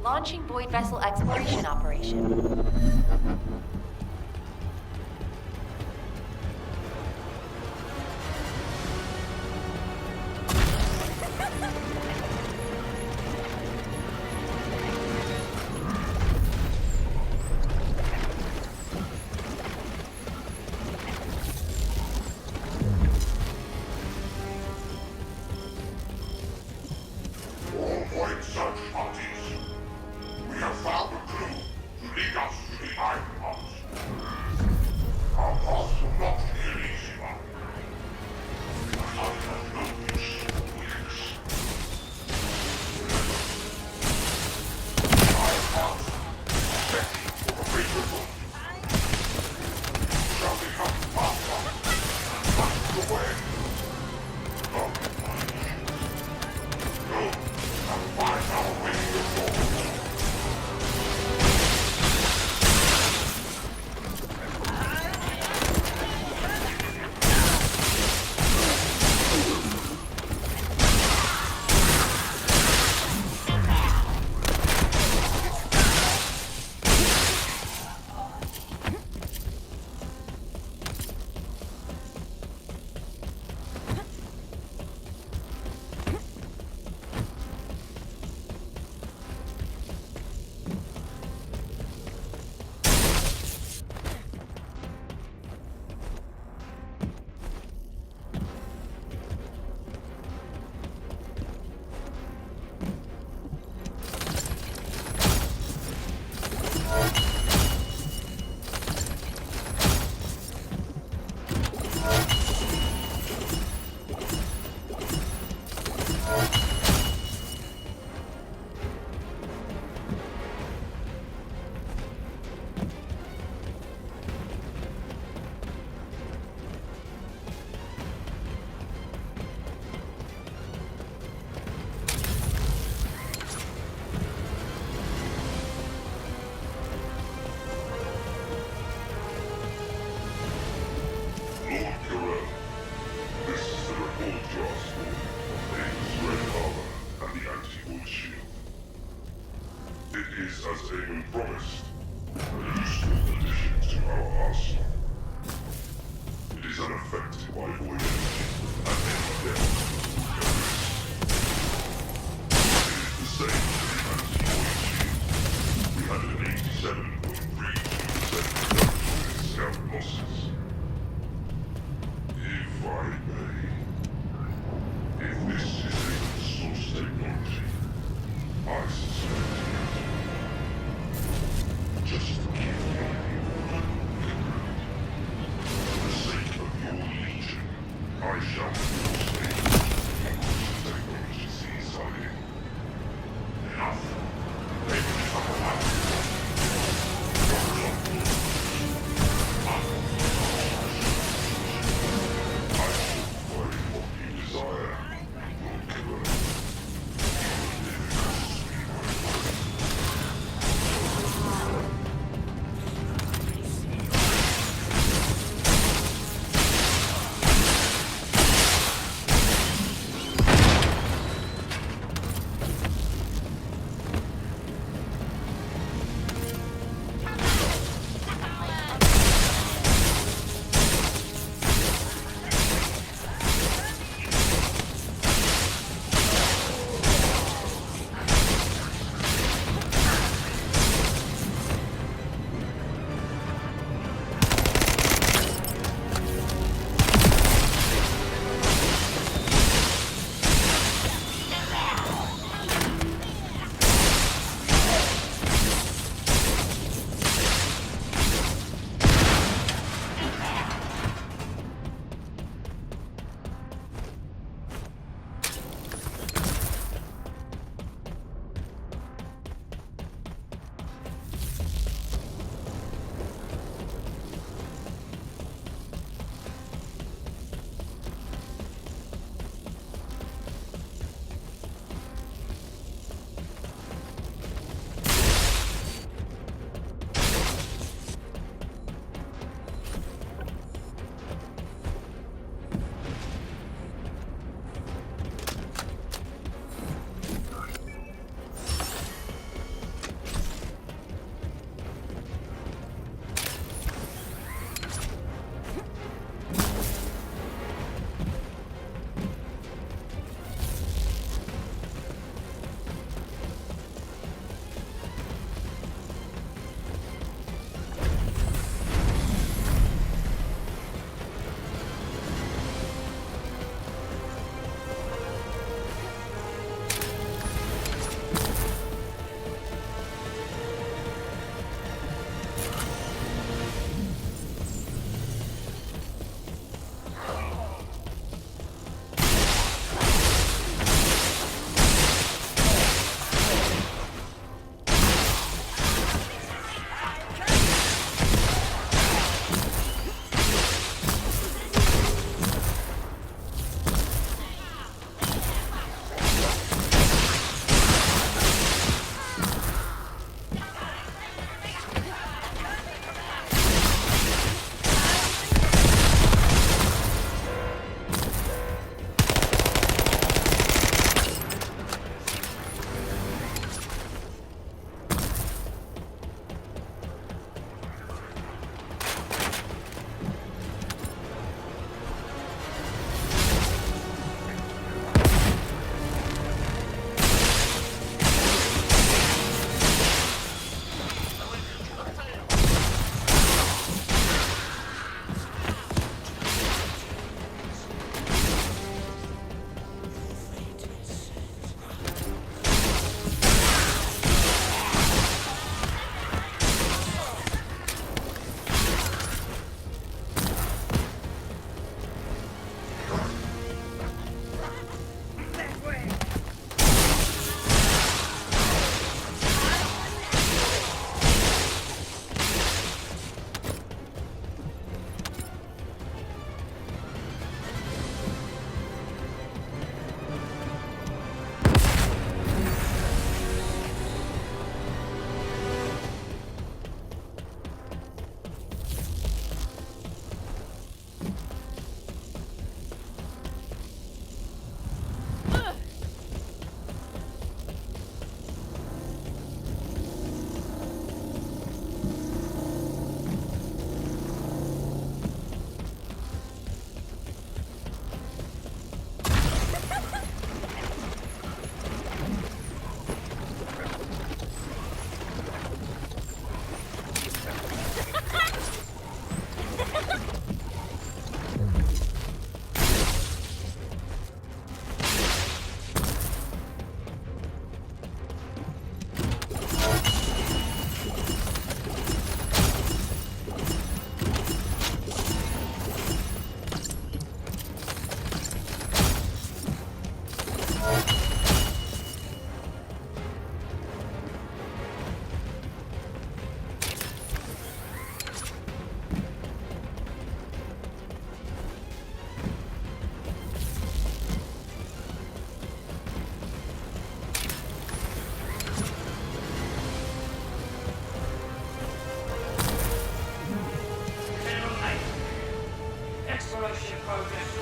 Launching Void Vessel Exploration Operation.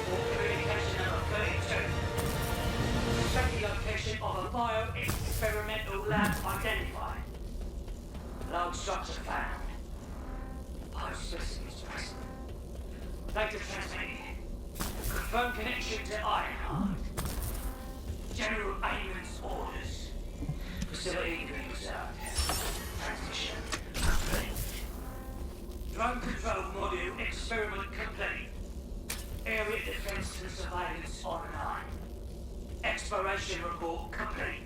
report communication number 32. Suspected location of a bio-experimental lab identified. Log structure found. Biospecimens present. Data transmitted. Confirm connection to Ironheart. General Ayman's orders. Facility being reserved. Transmission complete. Drone control module experiment complete. Area defense and surveillance online. Exploration report complete.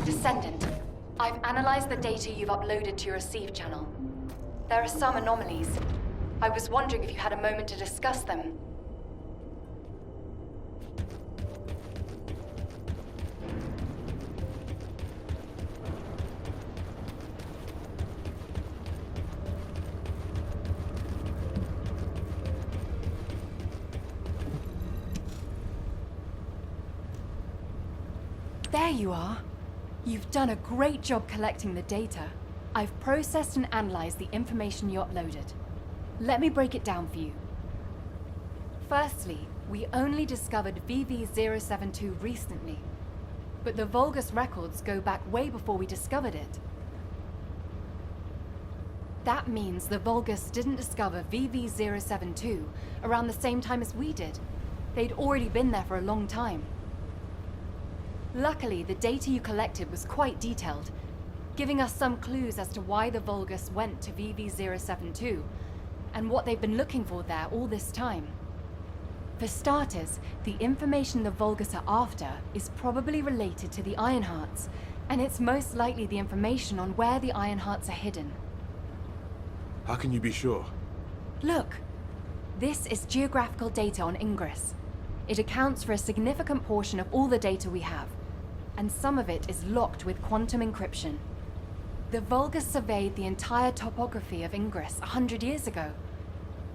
Descendant. I've analyzed the data you've uploaded to your receive channel. There are some anomalies. I was wondering if you had a moment to discuss them. There you are. You've done a great job collecting the data. I've processed and analyzed the information you uploaded. Let me break it down for you. Firstly, we only discovered VV072 recently, but the Vulgus records go back way before we discovered it. That means the Vulgus didn't discover VV072 around the same time as we did. They'd already been there for a long time. Luckily, the data you collected was quite detailed, giving us some clues as to why the Vulgus went to VV072 and what they've been looking for there all this time. For starters, the information the Vulgus are after is probably related to the Ironhearts, and it's most likely the information on where the Ironhearts are hidden. How can you be sure? Look, this is geographical data on Ingress. It accounts for a significant portion of all the data we have, and some of it is locked with quantum encryption. The Vulgus surveyed the entire topography of Ingress 100 years ago.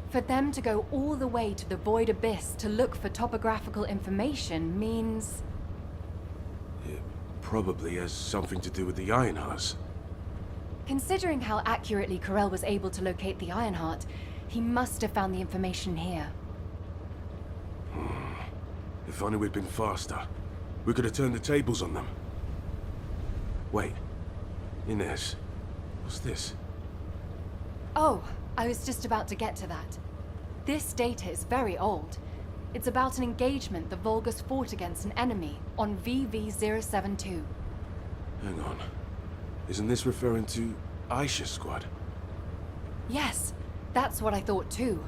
For them to go all the way to the Void Abyss to look for topographical information means... It probably has something to do with the Ironhearts. Considering how accurately Corell was able to locate the Ironheart, he must have found the information here. If only we'd been faster. We could have turned the tables on them. Wait. Inez. What's this? Oh, I was just about to get to that. This data is very old. It's about an engagement the Vulgus fought against an enemy on VV072. Hang on. Isn't this referring to Aisha's squad? Yes, that's what I thought too.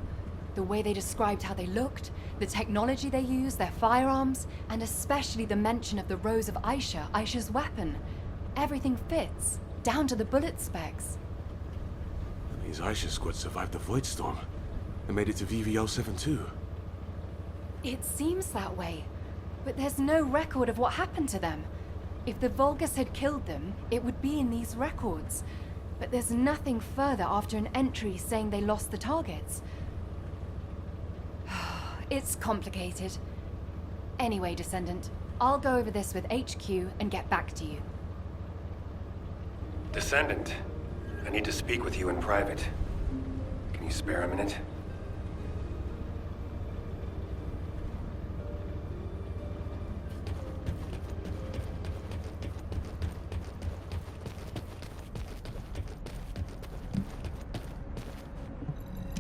The way they described how they looked, the technology they used, their firearms, and especially the mention of the rose of Aisha, Aisha's weapon. Everything fits, down to the bullet specs. That means Aisha's squad survived the Void Storm and made it to VV072. It seems that way, but there's no record of what happened to them. If the Vulgus had killed them, it would be in these records. But there's nothing further after an entry saying they lost the targets. It's complicated. Anyway, Descendant, I'll go over this with HQ and get back to you. Descendant, I need to speak with you in private. Can you spare a minute?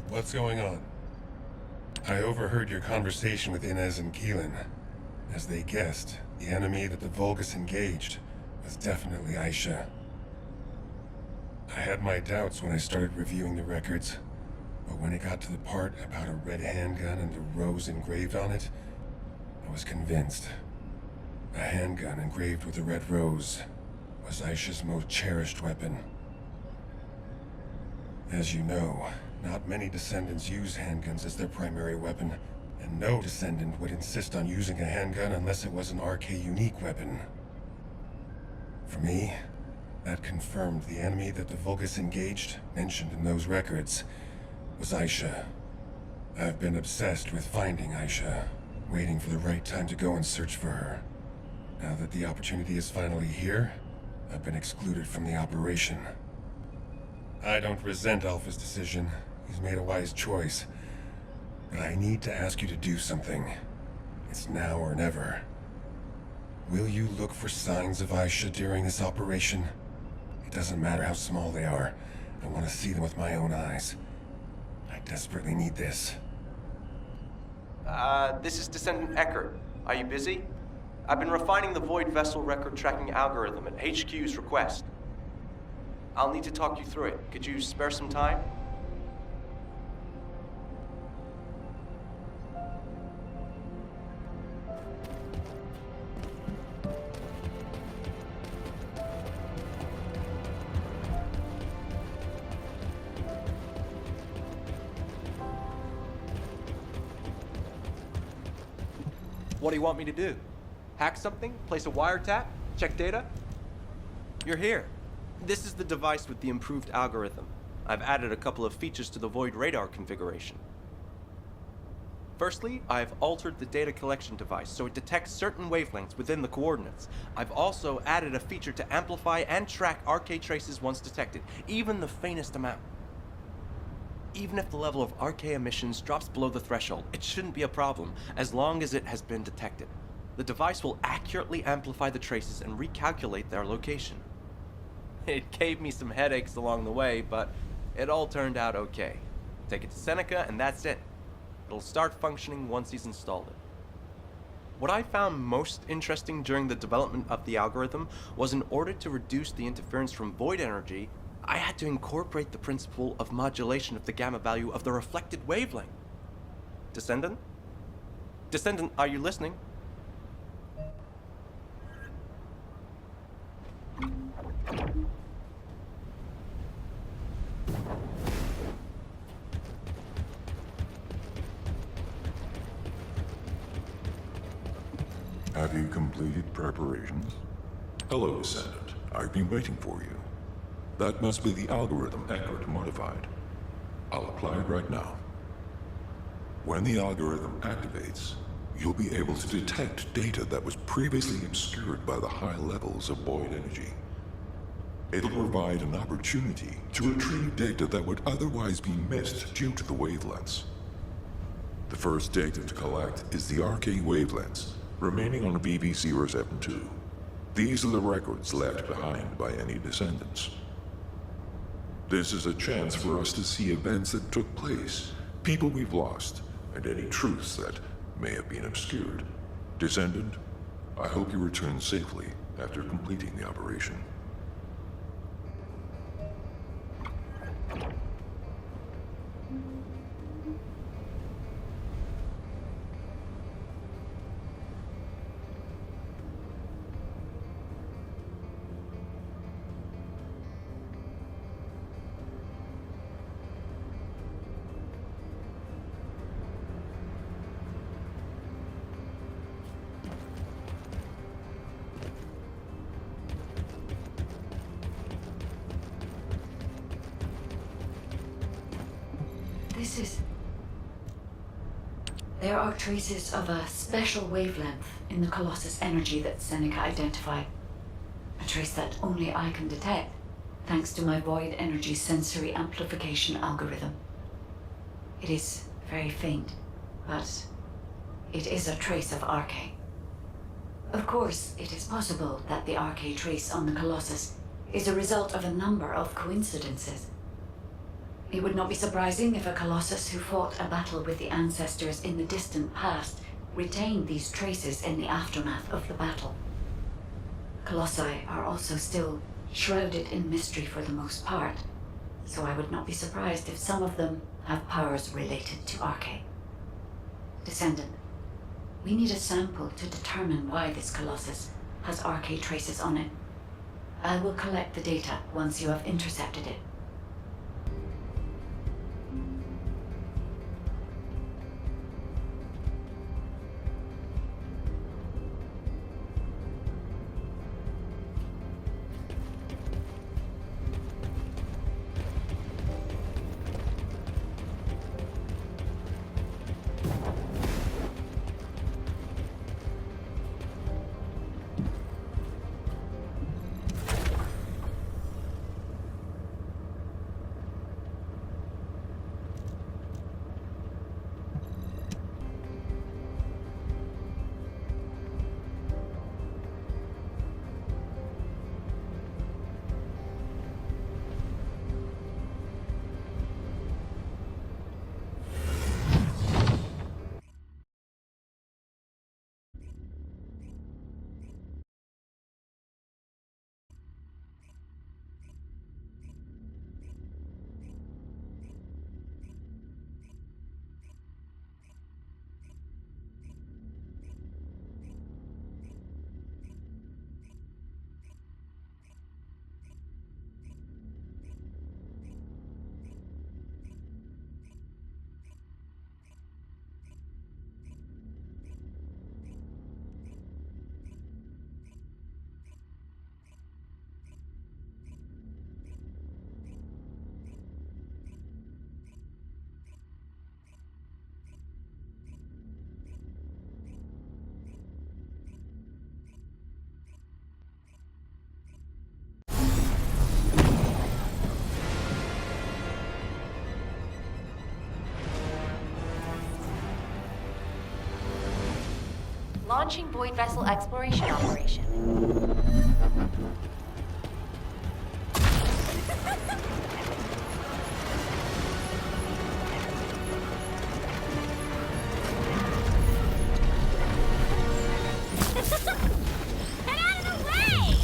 What's going on? I overheard your conversation with Inez and Keelan. As they guessed, the enemy that the Vulgus engaged was definitely Aisha. I had my doubts when I started reviewing the records, but when it got to the part about a red handgun and the rose engraved on it, I was convinced. A handgun engraved with a red rose was Aisha's most cherished weapon. As you know, not many Descendants use handguns as their primary weapon, and no Descendant would insist on using a handgun unless it was an RK unique weapon. For me, that confirmed the enemy that the Vulgus engaged, mentioned in those records, was Aisha. I've been obsessed with finding Aisha, waiting for the right time to go and search for her. Now that the opportunity is finally here, I've been excluded from the operation. I don't resent Alpha's decision. He's made a wise choice. But I need to ask you to do something. It's now or never. Will you look for signs of Aisha during this operation? It doesn't matter how small they are. I want to see them with my own eyes. I desperately need this. This is Descendant Eckert. Are you busy? I've been refining the Void Vessel record tracking algorithm at HQ's request. I'll need to talk you through it. Could you spare some time? What do you want me to do? Hack something? Place a wiretap? Check data? You're here. This is the device with the improved algorithm. I've added a couple of features to the Void radar configuration. Firstly, I've altered the data collection device so it detects certain wavelengths within the coordinates. I've also added a feature to amplify and track RK traces once detected, even the faintest amount. Even if the level of RK emissions drops below the threshold, it shouldn't be a problem as long as it has been detected. The device will accurately amplify the traces and recalculate their location. It gave me some headaches along the way, but it all turned out okay. Take it to Seneca and that's it. It'll start functioning once he's installed it. What I found most interesting during the development of the algorithm was in order to reduce the interference from void energy, I had to incorporate the principle of modulation of the gamma value of the reflected wavelength. Descendant? Descendant, are you listening? Have you completed preparations? Hello, Descendant. I've been waiting for you. That must be the algorithm Eckert modified. I'll apply it right now. When the algorithm activates, you'll be able to detect data that was previously obscured by the high levels of void energy. It'll provide an opportunity to retrieve data that would otherwise be missed due to the wavelengths. The first data to collect is the RK wavelengths remaining on BB072. These are the records left behind by any descendants. This is a chance for us to see events that took place, people we've lost, and any truths that may have been obscured. Descendant, I hope you return safely after completing the operation. There are traces of a special wavelength in the Colossus energy that Seneca identified. A trace that only I can detect, thanks to my void energy sensory amplification algorithm. It is very faint, but it is a trace of RK. Of course, it is possible that the RK trace on the Colossus is a result of a number of coincidences. It would not be surprising if a Colossus who fought a battle with the ancestors in the distant past retained these traces in the aftermath of the battle. Colossi are also still shrouded in mystery for the most part, so I would not be surprised if some of them have powers related to RK. Descendant, we need a sample to determine why this Colossus has RK traces on it. I will collect the data once you have intercepted it. Launching void vessel exploration operation. Get out of the way!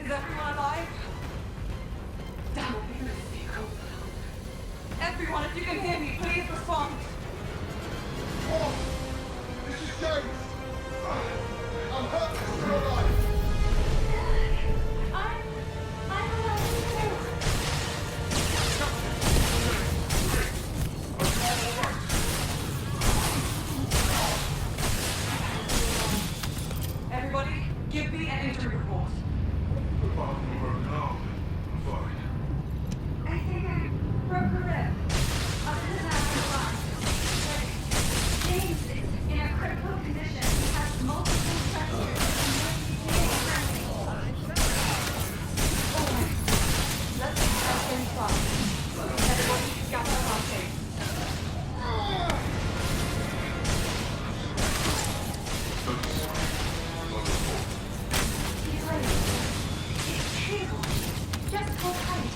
Is everyone alive? Down in the vehicle. Everyone, if you can hear me, please respond. Oh, this is James. I'm hurt, but still alive. I'm alive too. Everybody, give me an injury report. I'm fine. I think I broke a rib. Other than that, I'm fine. James is in a critical condition. He has multiple fractures. Let's test him fast. Everybody, gather around James. He's ready. It's stable. Just hold tight.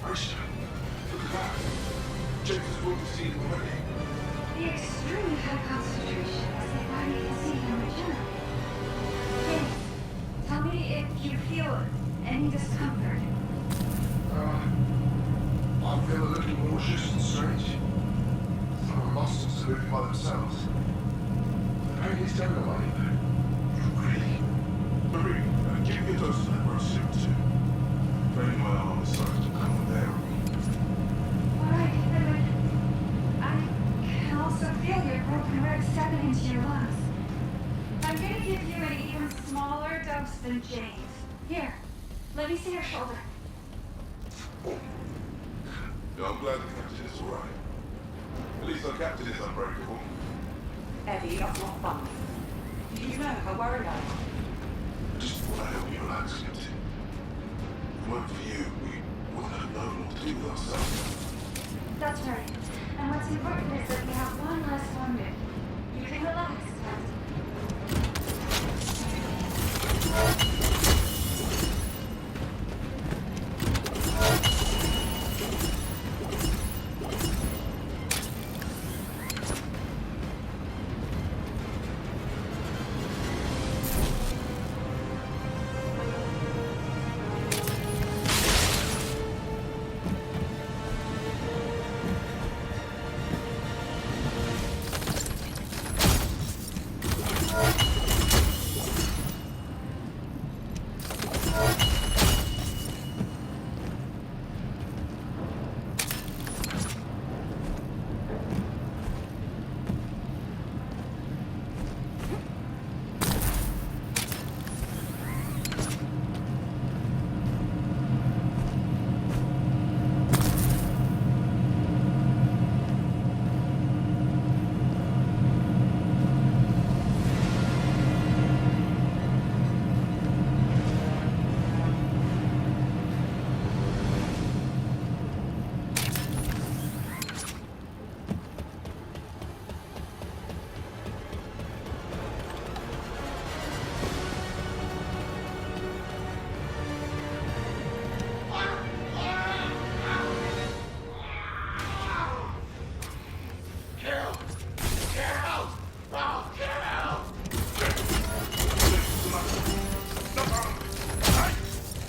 Aisha, look at that. James is going to see him already. The extremely high concentration as the body can see him regenerate. James, tell me if you feel any discomfort. I feel a little nauseous and strange. Some of my muscles are moving by themselves. The pain is going away, though. Really? Marie, give me a dose of that Rosuit too. Training my arm is starting to come there. Alright, Edward. I can also feel your broken rib settling into your lungs. I'm gonna give you an even smaller dose than James. Here, let me see your shoulder. Yeah, I'm glad the captain is alright. At least our captain is unbreakable. Eddie, that's not fun. You know how worried I am. I just want to help you relax, Captain. If it weren't for you, we wouldn't have alone to do with ourselves. That's right. And what's important is that we have one less wounded. You can relax, Captain.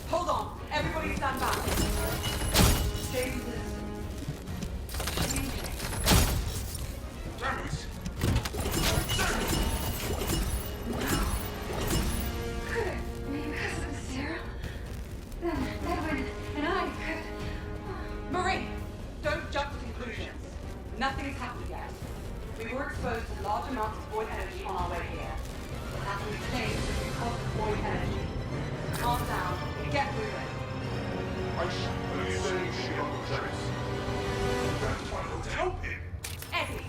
Hold on. Everybody stand back. James is... Could it be because of the serum? Then Edwin and I could... Marie, don't jump to conclusions. Nothing's happened yet. We were exposed to large amounts of void energy on our way here. It happened to claim to be called void energy. Calm down and get moving. I should be saying shit on the terrace. That's why I want to help him. Eddie,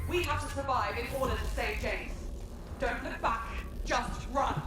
we have to survive in order to save James. Don't look back, just run.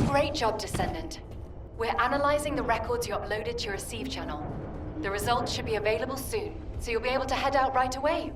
Great job, Descendant. We're analyzing the records you uploaded to your receive channel. The results should be available soon, so you'll be able to head out right away.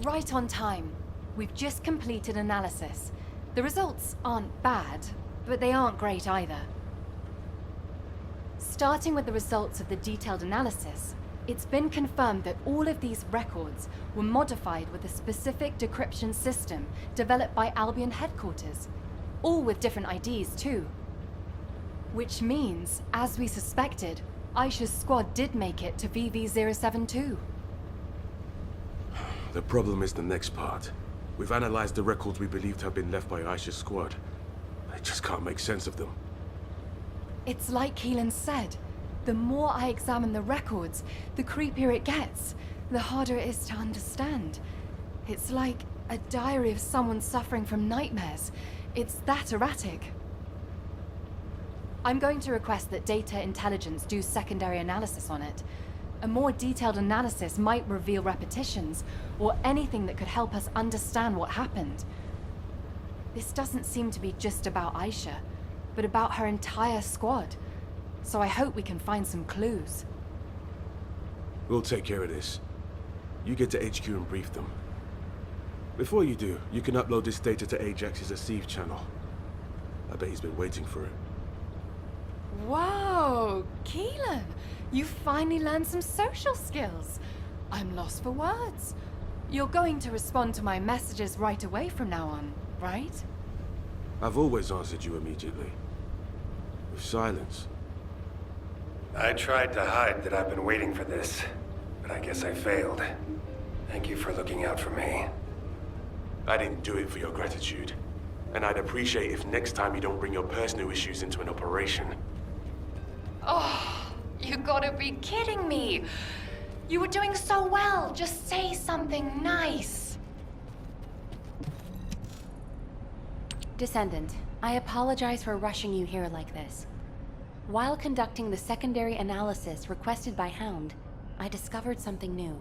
Right on time. We've just completed analysis. The results aren't bad, but they aren't great either. Starting with the results of the detailed analysis, it's been confirmed that all of these records were modified with a specific decryption system developed by Albion headquarters, all with different IDs too. Which means, as we suspected, Aisha's squad did make it to VV-072. The problem is the next part. We've analyzed the records we believe to have been left by Aisha's squad. I just can't make sense of them. It's like Keelan said. The more I examine the records, the creepier it gets, the harder it is to understand. It's like a diary of someone suffering from nightmares. It's that erratic. I'm going to request that Data Intelligence do secondary analysis on it. A more detailed analysis might reveal repetitions, or anything that could help us understand what happened. This doesn't seem to be just about Aisha, but about her entire squad. So I hope we can find some clues. We'll take care of this. You get to HQ and brief them. Before you do, you can upload this data to Ajax's receive channel. I bet he's been waiting for it. Whoa, Keelan! You finally learned some social skills. I'm lost for words. You're going to respond to my messages right away from now on, right? I've always answered you immediately. With silence. I tried to hide that I've been waiting for this, but I guess I failed. Thank you for looking out for me. I didn't do it for your gratitude. And I'd appreciate if next time you don't bring your personal issues into an operation. Oh, you gotta be kidding me. You were doing so well. Just say something nice. Descendant, I apologize for rushing you here like this. While conducting the secondary analysis requested by Hound, I discovered something new.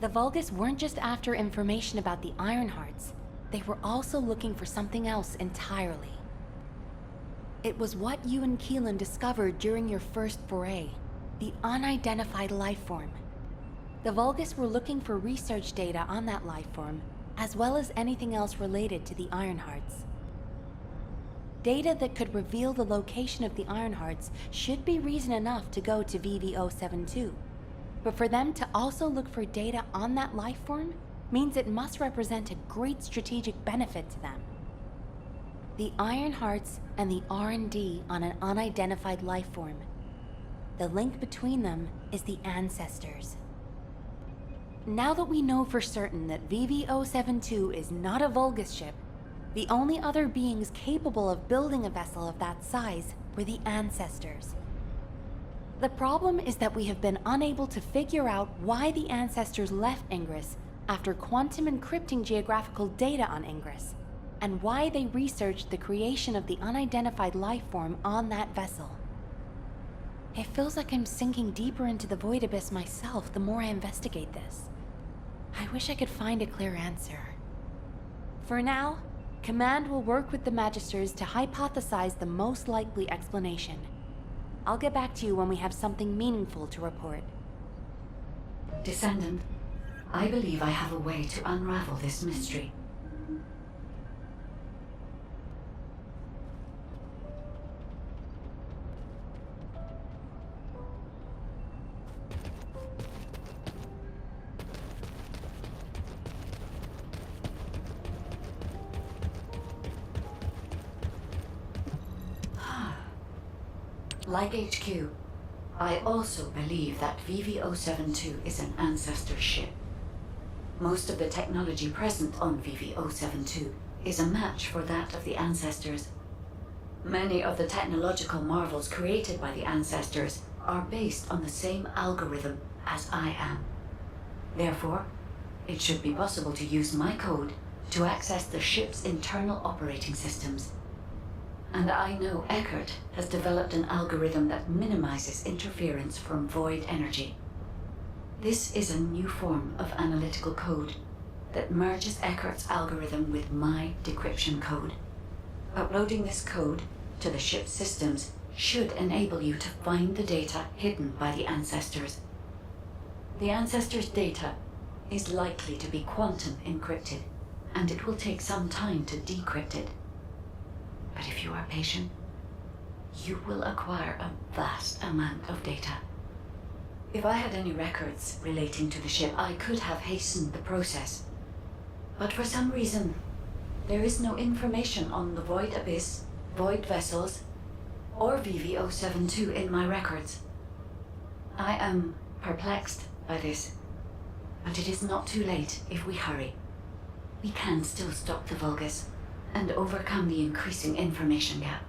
The Vulgus weren't just after information about the Ironhearts, they were also looking for something else entirely. It was what you and Keelan discovered during your first foray, the unidentified lifeform. The Vulgus were looking for research data on that lifeform, as well as anything else related to the Ironhearts. Data that could reveal the location of the Ironhearts should be reason enough to go to VV-072. But for them to also look for data on that lifeform means it must represent a great strategic benefit to them. The Ironhearts and the R&D on an unidentified lifeform The link between them is the ancestors. Now that we know for certain that VV-072 is not a Vulgus ship, the only other beings capable of building a vessel of that size were the ancestors. The problem is that we have been unable to figure out why the ancestors left Ingress after quantum encrypting geographical data on Ingress, and why they researched the creation of the unidentified life form on that vessel. It feels like I'm sinking deeper into the void abyss myself the more I investigate this. I wish I could find a clear answer. For now, Command will work with the Magisters to hypothesize the most likely explanation. I'll get back to you when we have something meaningful to report. Descendant, I believe I have a way to unravel this mystery. Like HQ, I also believe that VV-072 is an ancestor ship. Most of the technology present on VV-072 is a match for that of the ancestors. Many of the technological marvels created by the ancestors are based on the same algorithm as I am. Therefore, it should be possible to use my code to access the ship's internal operating systems. And I know Eckert has developed an algorithm that minimizes interference from void energy. This is a new form of analytical code that merges Eckert's algorithm with my decryption code. Uploading this code to the ship's systems should enable you to find the data hidden by the ancestors. The ancestors' data is likely to be quantum encrypted, and it will take some time to decrypt it. But if you are patient, you will acquire a vast amount of data. If I had any records relating to the ship, I could have hastened the process. But for some reason, there is no information on the Void Abyss, Void Vessels, or VV-072 in my records. I am perplexed by this, but it is not too late if we hurry. We can still stop the Vulgus and overcome the increasing information gap.